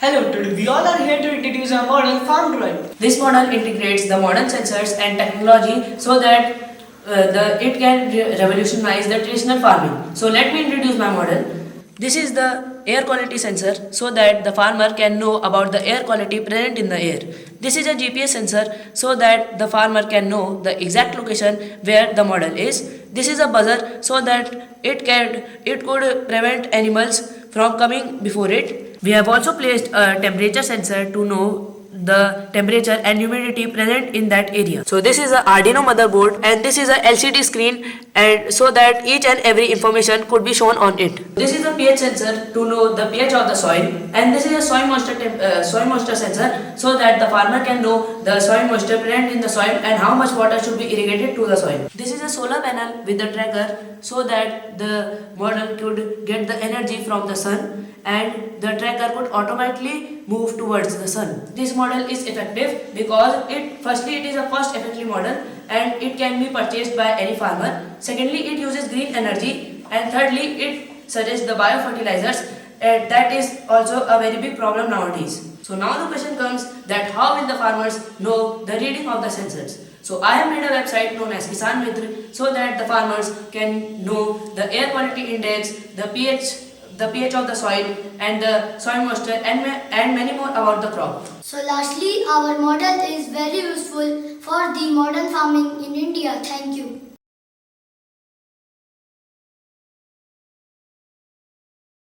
Hello, today we all are here to introduce our model Farm Droid. This model integrates the modern sensors and technology so that it can revolutionize the traditional farming. So let me introduce my model. This is the air quality sensor so that the farmer can know about the air quality present in the air. This is a GPS sensor so that the farmer can know the exact location where the model is. This is a buzzer so that it could prevent animals from coming before it. We have also placed a temperature sensor to know the temperature and humidity present in that area. So this is a Arduino motherboard and this is a LCD screen, and so that each and every information could be shown on it. This is a pH sensor to know the pH of the soil, and this is a soil moisture sensor so that the farmer can know the soil moisture present in the soil and how much water should be irrigated to the soil. This is a solar panel with a tracker so that the model could get the energy from the sun and the tracker could automatically move towards the sun. This model is effective because it is a cost effective model and it can be purchased by any farmer. Secondly, it uses green energy, and thirdly, it suggests the biofertilizers, and that is also a very big problem nowadays. So now the question comes that how will the farmers know the reading of the sensors? So I have made a website known as Kisan Mitra so that the farmers can know the air quality index, the pH of the soil and the soil moisture and many more about the crop. So lastly, our model is very useful for the modern farming in India. Thank you.